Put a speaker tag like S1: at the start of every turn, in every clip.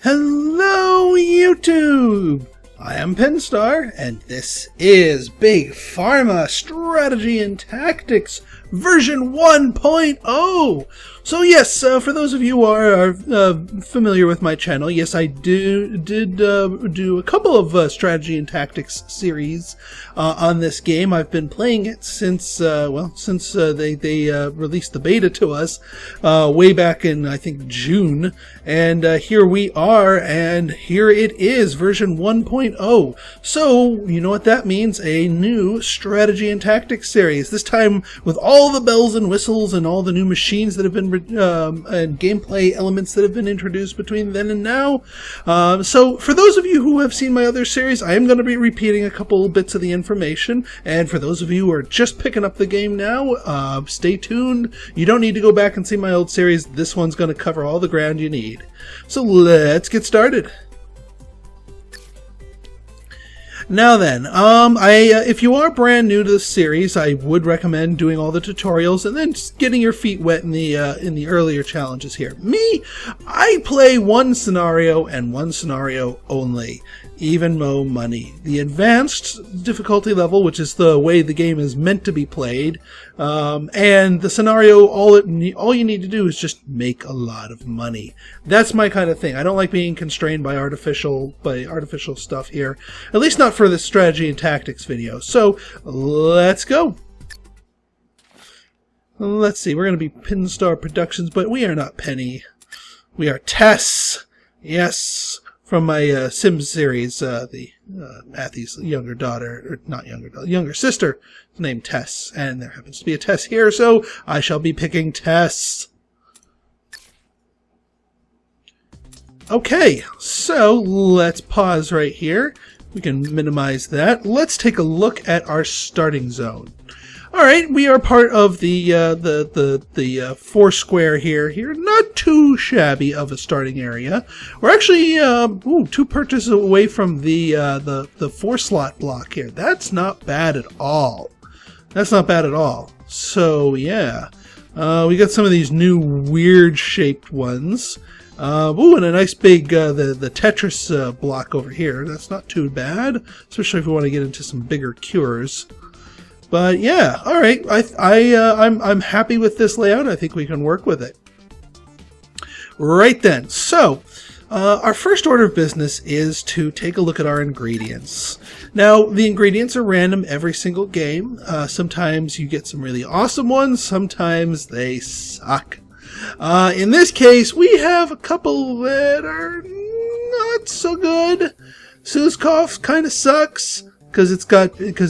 S1: Hello YouTube! I am Pinstar, and this is Big Pharma Strategy and Tactics version 1.0! So yes, for those of you who are familiar with my channel, yes, I did do a couple of strategy and tactics series on this game. I've been playing it since they released the beta to us way back in, I think, June. And here we are, and here it is, version 1.0. So, you know what that means? A new strategy and tactics series. This time with all the bells and whistles and all the new machines that have been and gameplay elements that have been introduced between then and now. So for those of you who have seen my other series, I am going to be repeating a couple bits of the information, and for those of you who are just picking up the game now, stay tuned. You don't need to go back and see my old series. This one's going to cover all the ground you need. So let's get started. Now then, if you are brand new to the series, I would recommend doing all the tutorials and then just getting your feet wet in the earlier challenges here. Me, I play one scenario and one scenario only. Even mo money. The advanced difficulty level, which is the way the game is meant to be played, and the scenario, all you need to do is just make a lot of money. That's my kind of thing. I don't like being constrained by artificial stuff here, at least not for this strategy and tactics video. So let's go. Let's see. We're going to be Pinstar Productions, but we are not Penny. We are Tess. Yes. From my Sims series, Matthew's younger daughter, or not younger daughter, younger sister, is named Tess, and there happens to be a Tess here, so I shall be picking Tess. Okay, so let's pause right here. We can minimize that. Let's take a look at our starting zone. Alright, we are part of the four square here. Not too shabby of a starting area. We're actually 2 purchases away from the 4 slot block here. That's not bad at all. That's not bad at all. So yeah, we got some of these new weird shaped ones. And a nice big the Tetris block over here. That's not too bad, especially if we want to get into some bigger cures. But yeah, all right. I'm happy with this layout. I think we can work with it. Right then. So, our first order of business is to take a look at our ingredients. Now, the ingredients are random every single game. Sometimes you get some really awesome ones. Sometimes they suck. In this case, we have a couple that are not so good. Suskov kind of sucks. Because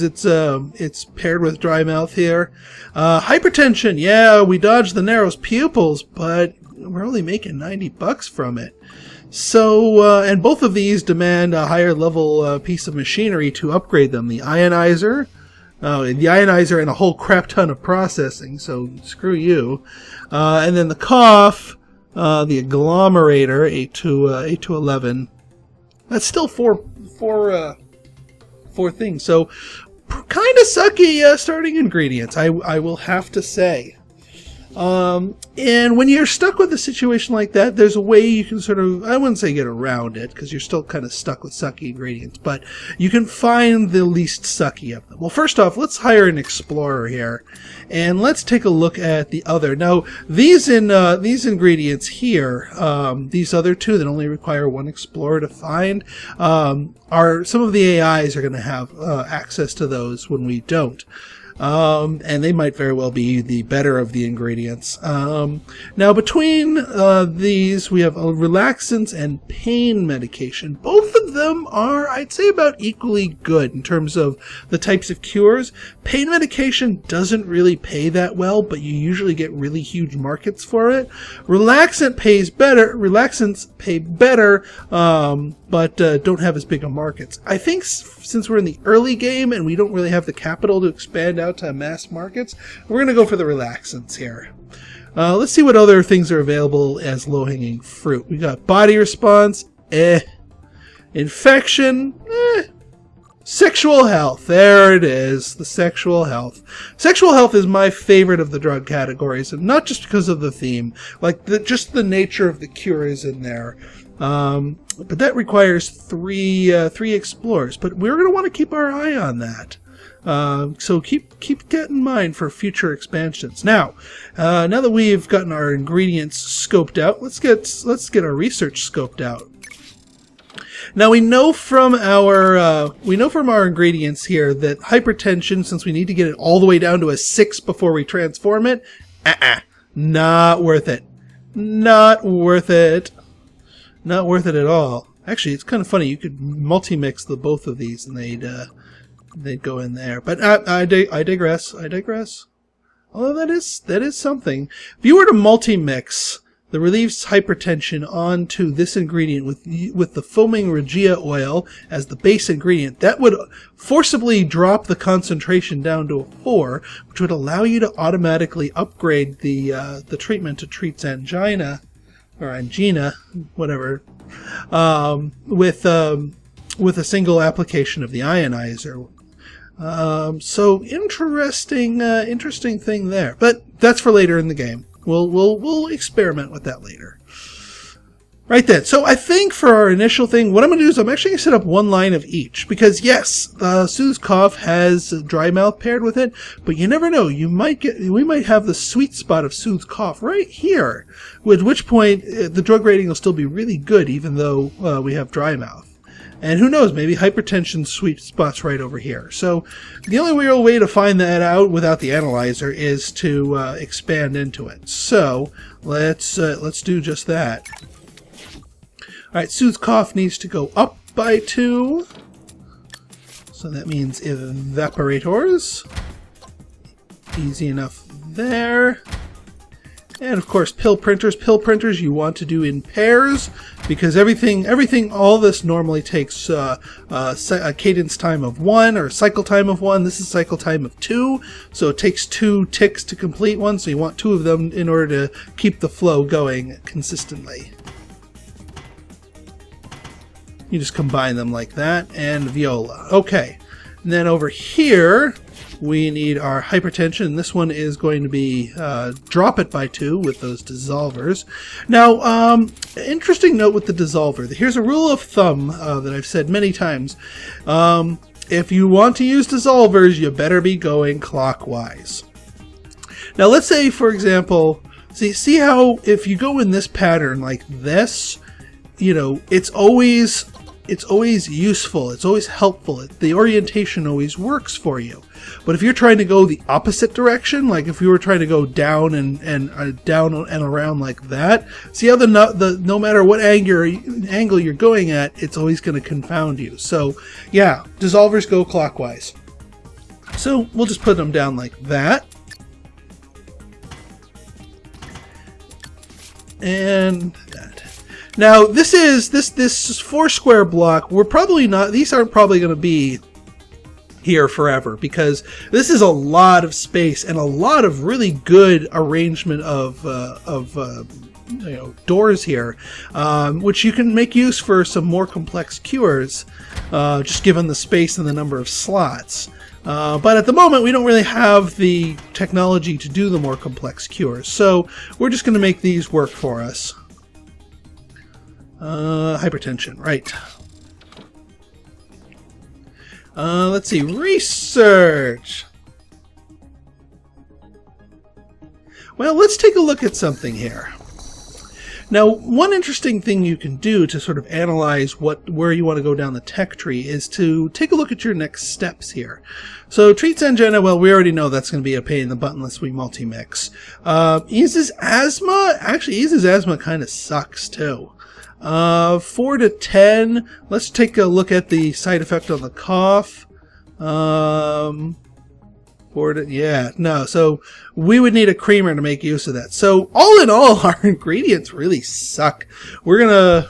S1: it's paired with dry mouth here. Hypertension, yeah, we dodged the narrow pupils, but we're only making $90 from it. So, and both of these demand a higher level piece of machinery to upgrade them. The ionizer, and a whole crap ton of processing. So screw you. And then the cough, the agglomerator, 8 to 11. That's still four things. So kind of sucky starting ingredients, I will have to say. And when you're stuck with a situation like that, there's a way you can sort of, I wouldn't say get around it, because you're still kind of stuck with sucky ingredients, but you can find the least sucky of them. Well, first off, let's hire an explorer here, and let's take a look at the other. Now, these ingredients here, these other two that only require one explorer to find, are some of the AIs are going to have access to those when we don't. And they might very well be the better of the ingredients. Now, between these, we have relaxants and pain medication. Both of them are, I'd say, about equally good in terms of the types of cures. Pain medication doesn't really pay that well, but you usually get really huge markets for it. Relaxants pay better, but don't have as big a markets. I think since we're in the early game and we don't really have the capital to expand out to mass markets, we're going to go for the relaxants here. Let's see what other things are available as low-hanging fruit. We got body response, infection, sexual health. There it is, the sexual health. Sexual health is my favorite of the drug categories, and not just because of the theme, like just the nature of the cure is in there. But that requires three explorers. But we're going to want to keep our eye on that. So keep that in mind for future expansions. Now that we've gotten our ingredients scoped out, let's get our research scoped out. Now we know from our ingredients here that hypertension, since we need to get it all the way down to a 6 before we transform it, not worth it. Not worth it. Not worth it at all. Actually, it's kind of funny. You could multi-mix the both of these, and they'd go in there. But I digress. I digress. Although that is something. If you were to multi-mix the relieves hypertension onto this ingredient with the foaming Regia oil as the base ingredient, that would forcibly drop the concentration down to a 4, which would allow you to automatically upgrade the treatment to treats angina or angina, whatever, with a single application of the ionizer. So interesting thing there, but that's for later in the game. We'll experiment with that later. Right then. So I think for our initial thing, what I'm going to do is I'm actually going to set up one line of each. Because yes, Soothes Cough has dry mouth paired with it, but you never know. We might have the sweet spot of Soothes Cough right here. At which point the drug rating will still be really good, even though we have dry mouth. And who knows, maybe hypertension sweet spot's right over here. So the only real way to find that out without the analyzer is to expand into it. So let's do just that. All right, Soothes Cough needs to go up by 2. So that means evaporators. Easy enough there. And of course, pill printers. Pill printers you want to do in pairs, because all this normally takes a cadence time of 1 or cycle time of 1. This is cycle time of 2, so it takes 2 ticks to complete one. So you want 2 of them in order to keep the flow going consistently. You just combine them like that, and viola. Okay, and then over here we need our hypertension. This one is going to be drop it by 2 with those dissolvers. Now, interesting note with the dissolver. Here's a rule of thumb that I've said many times. If you want to use dissolvers, you better be going clockwise. Now, let's say, for example, see how if you go in this pattern like this, you know, it's always useful. It's always helpful. The orientation always works for you. But if you're trying to go the opposite direction, like if you were trying to go down and down and around like that, see how no matter what angle you're going at, it's always going to confound you. So yeah, dissolvers go clockwise. So we'll just put them down like that. And that. Now this is this 4 square block. These aren't probably going to be here forever, because this is a lot of space and a lot of really good arrangement of doors here, which you can make use for some more complex cures, just given the space and the number of slots. But at the moment, we don't really have the technology to do the more complex cures, so we're just going to make these work for us. Hypertension, right. Let's see, research. Well, let's take a look at something here. Now, one interesting thing you can do to sort of analyze where you want to go down the tech tree is to take a look at your next steps here. So, treats angina, well, we already know that's going to be a pain in the butt unless we multi-mix. Eases asthma? Actually, eases asthma kind of sucks, too. 4 to 10. Let's take a look at the side effect on the cough. 4 to, yeah, no. So we would need a creamer to make use of that. So all in all, our ingredients really suck. I'm gonna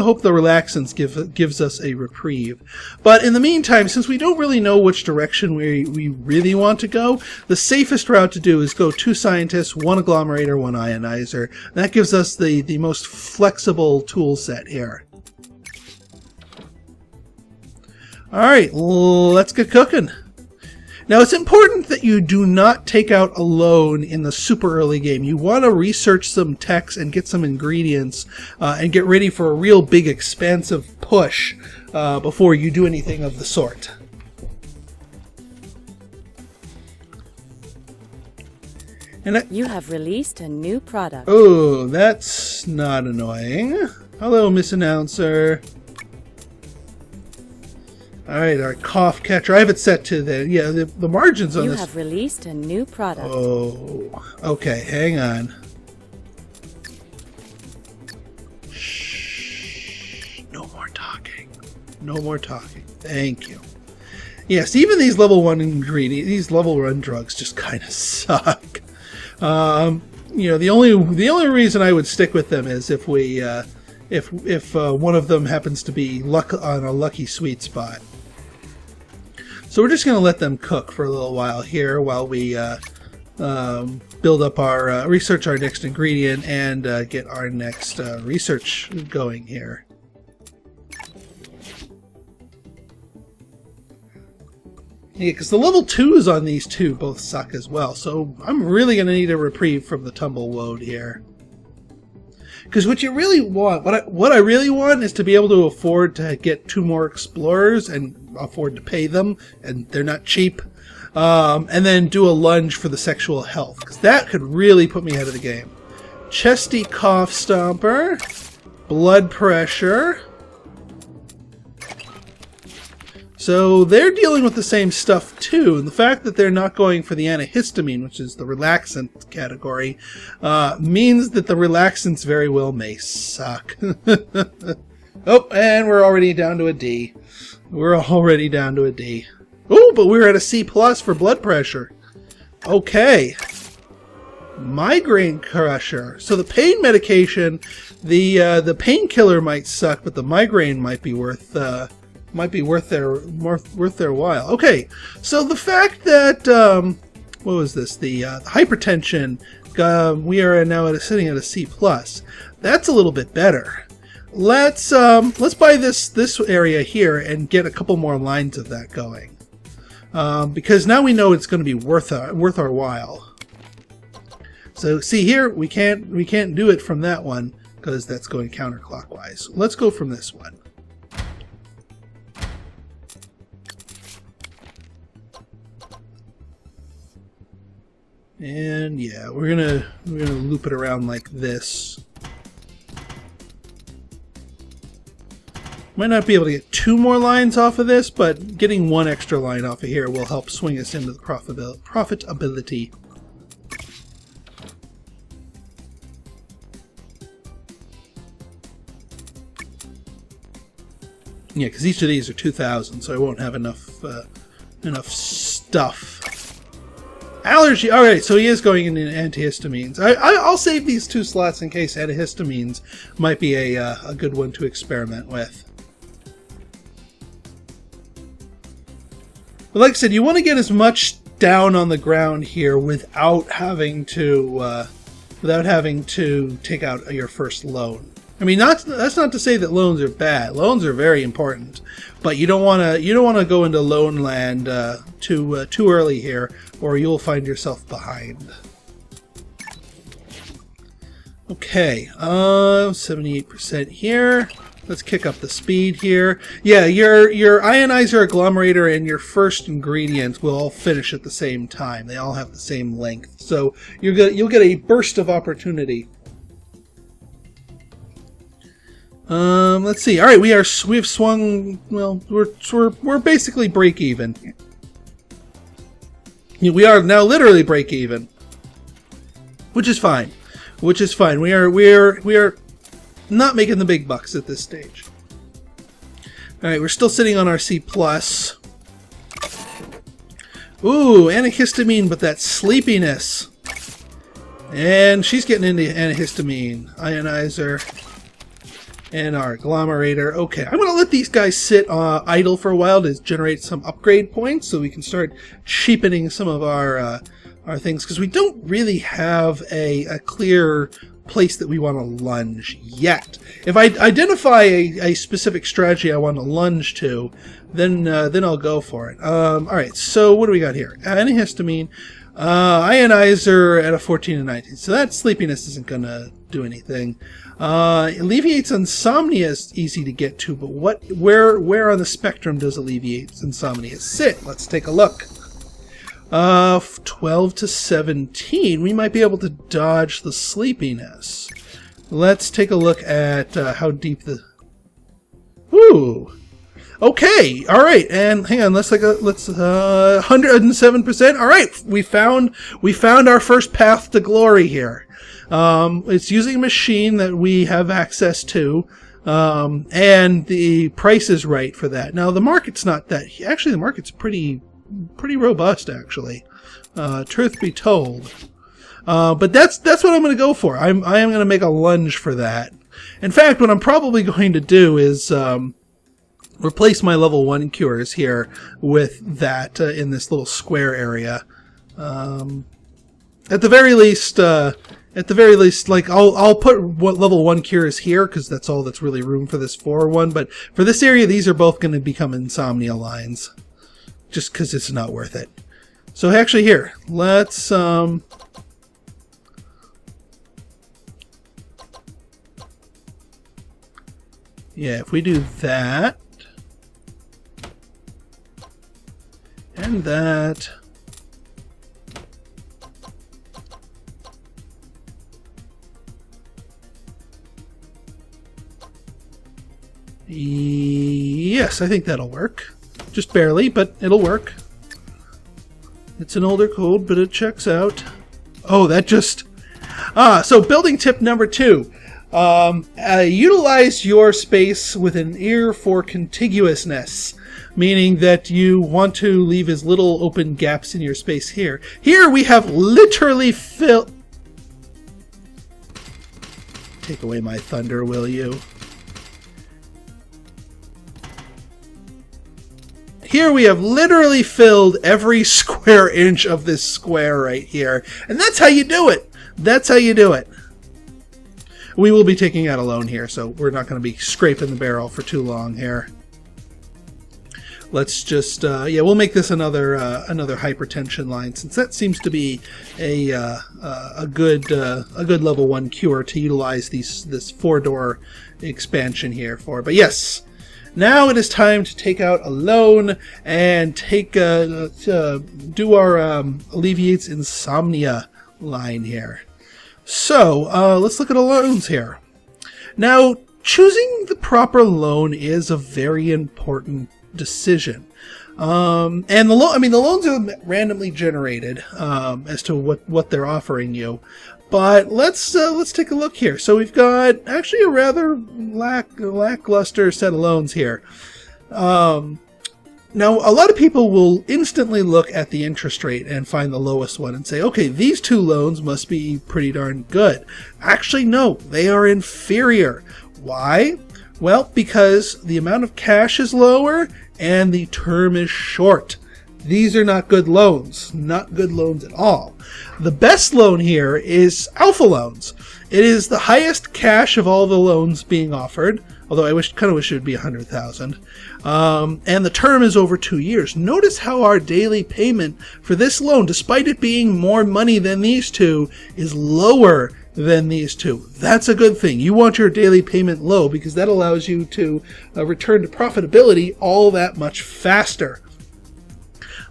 S1: hope the relaxants gives us a reprieve. But in the meantime, since we don't really know which direction we really want to go, the safest route to do is go 2 scientists, 1 agglomerator, 1 ionizer. That gives us the most flexible tool set here. All right, let's get cooking. Now, it's important that you do not take out a loan in the super early game. You want to research some techs and get some ingredients and get ready for a real big, expansive push before you do anything of the sort. And
S2: you have released a new product.
S1: Oh, that's not annoying. Hello, Miss Announcer. Alright, our cough catcher. I have it set to the margins on this.
S2: You have released a new product.
S1: Oh, okay, hang on. Shh. No more talking. No more talking. Thank you. Yes, even these level 1 ingredients, these level 1 drugs just kind of suck. You know, the only reason I would stick with them is if we if one of them happens to be on a lucky sweet spot. So we're just going to let them cook for a little while here while we build up our research our next ingredient and get our next research going here. Yeah, because the level 2s on these two both suck as well, so I'm really going to need a reprieve from the tumble woad here. Because what you really want, what I really want is to be able to afford to get 2 more explorers and afford to pay them, and they're not cheap, and then do a lunge for the sexual health, because that could really put me out of the game. Chesty cough stomper, blood pressure. So they're dealing with the same stuff too, and the fact that they're not going for the antihistamine, which is the relaxant category, means that the relaxants very well may suck. Oh, and we're already down to a D. We're already down to a D. Oh, but we're at a C+ for blood pressure. Okay. Migraine crusher. So the pain medication, the painkiller might suck, but the migraine might be worth their while. Okay, so the fact that what was this? The hypertension. We are now sitting at a C+. That's a little bit better. Let's buy this area here and get a couple more lines of that going, because now we know it's going to be worth our while. So see here, we can't do it from that one because that's going counterclockwise. Let's go from this one. And yeah, we're gonna loop it around like this. Might not be able to get 2 more lines off of this, but getting 1 extra line off of here will help swing us into the profitability. Yeah, because each of these are 2,000, so I won't have enough stuff. Allergy. All right, so he is going into antihistamines. I'll save these 2 slots in case antihistamines might be a good one to experiment with. But like I said, you want to get as much down on the ground here without having to take out your first loan. I mean, that's not to say that loans are bad. Loans are very important, but you don't want to go into loan land too early here, or you'll find yourself behind. Okay, 78% here. Let's kick up the speed here. Yeah, your ionizer, agglomerator, and your first ingredient will all finish at the same time. They all have the same length, so you'll get a burst of opportunity. Let's see. All right, we've swung. Well, we're basically break even. We are now literally break even, which is fine. Which is fine. We are not making the big bucks at this stage. All right, we're still sitting on our C+. Ooh, antihistamine, but that sleepiness. And she's getting into antihistamine, ionizer, and our agglomerator. Okay, I'm going to let these guys sit idle for a while to generate some upgrade points so we can start cheapening some of our things, because we don't really have a clear place that we want to lunge yet. If I identify a specific strategy I want to lunge to, then I'll go for it. All right, so what do we got here? Antihistamine, ionizer at a 14 and 19. So that sleepiness isn't going to do anything. Alleviates insomnia is easy to get to, but where on the spectrum does alleviates insomnia sit? Let's take a look. 12 to 17. We might be able to dodge the sleepiness. Let's take a look at how deep the... Ooh! Okay, all right, and hang on. Let's 107%. All right, we found our first path to glory here. It's using a machine that we have access to, and the price is right for that. Now the market's not that. Actually, the market's pretty robust, actually. Truth be told, but that's what I'm going to go for. I am going to make a lunge for that. In fact, what I'm probably going to do is replace my level 1 cures here with that in this little square area. At the very least, like I'll put what level 1 cures here because that's all that's really room for this 4-1. But for this area, these are both going to become insomnia lines, just because it's not worth it. So actually, here, let's yeah, if we do that and that. Yes, I think that'll work. Just barely, but it'll work. It's an older code, but it checks out. Oh, that just... so building tip number 2. Utilize your space with an ear for contiguousness, meaning that you want to leave as little open gaps in your space here. Here we have literally filled... Take away my thunder, will you? Here we have literally filled every square inch of this square right here. And that's how you do it. That's how you do it. We will be taking out a loan here, so we're not going to be scraping the barrel for too long here. Let's just, yeah, we'll make this another hypertension line, since that seems to be a good level 1 cure to utilize this 4-door expansion here for. But yes. Now it is time to take out a loan and do our alleviates insomnia line here. So let's look at the loans here. Now, choosing the proper loan is a very important decision. And the loans are randomly generated as to what they're offering you. But let's take a look here. So we've got actually a rather lackluster set of loans here. Now, a lot of people will instantly look at the interest rate and find the lowest one and say, okay, these 2 loans must be pretty darn good. Actually, no, they are inferior. Why? Well, because the amount of cash is lower and the term is short. These are not good loans. Not good loans at all. The best loan here is Alpha Loans. It is the highest cash of all the loans being offered, although I kind of wish it would be 100,000. And the term is over 2 years. Notice how our daily payment for this loan, despite it being more money than these 2, is lower than these 2. That's a good thing. You want your daily payment low because that allows you to return to profitability all that much faster.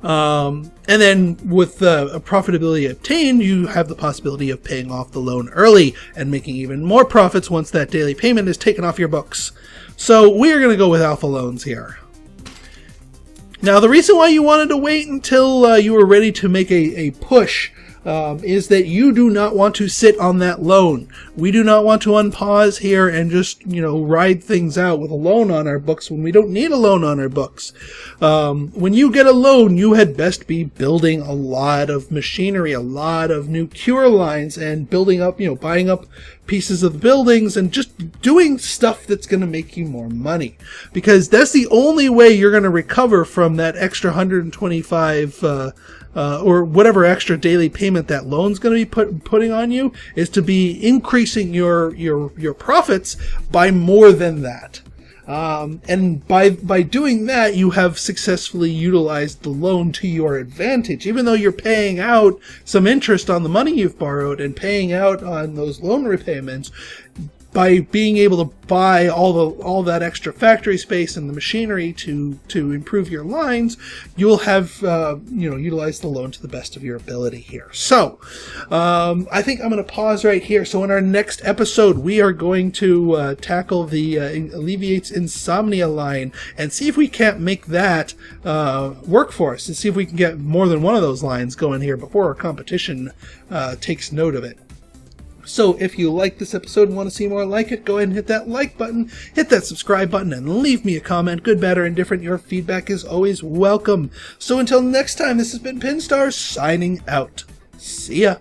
S1: And then with profitability obtained, you have the possibility of paying off the loan early and making even more profits once that daily payment is taken off your books. So we're going to go with Alpha Loans here. Now, the reason why you wanted to wait until you were ready to make a push is that you do not want to sit on that loan. We do not want to unpause here and just, ride things out with a loan on our books when we don't need a loan on our books. When you get a loan, you had best be building a lot of machinery, a lot of new cure lines, and building up, buying up pieces of the buildings and just doing stuff that's going to make you more money. Because that's the only way you're going to recover from that extra 125 or whatever extra daily payment that loan's going to be putting on you, is to be increasing your profits by more than that. And by doing that, you have successfully utilized the loan to your advantage. Even though you're paying out some interest on the money you've borrowed and paying out on those loan repayments, by being able to buy all that extra factory space and the machinery to improve your lines, you'll have utilized the loan to the best of your ability here. So I think I'm going to pause right here. So in our next episode, we are going to tackle the Alleviates Insomnia line and see if we can't make that work for us, and see if we can get more than one of those lines going here before our competition takes note of it. So if you like this episode and want to see more like it, go ahead and hit that like button, hit that subscribe button, and leave me a comment. Good, bad, or indifferent. Your feedback is always welcome. So until next time, this has been Pinstar signing out. See ya.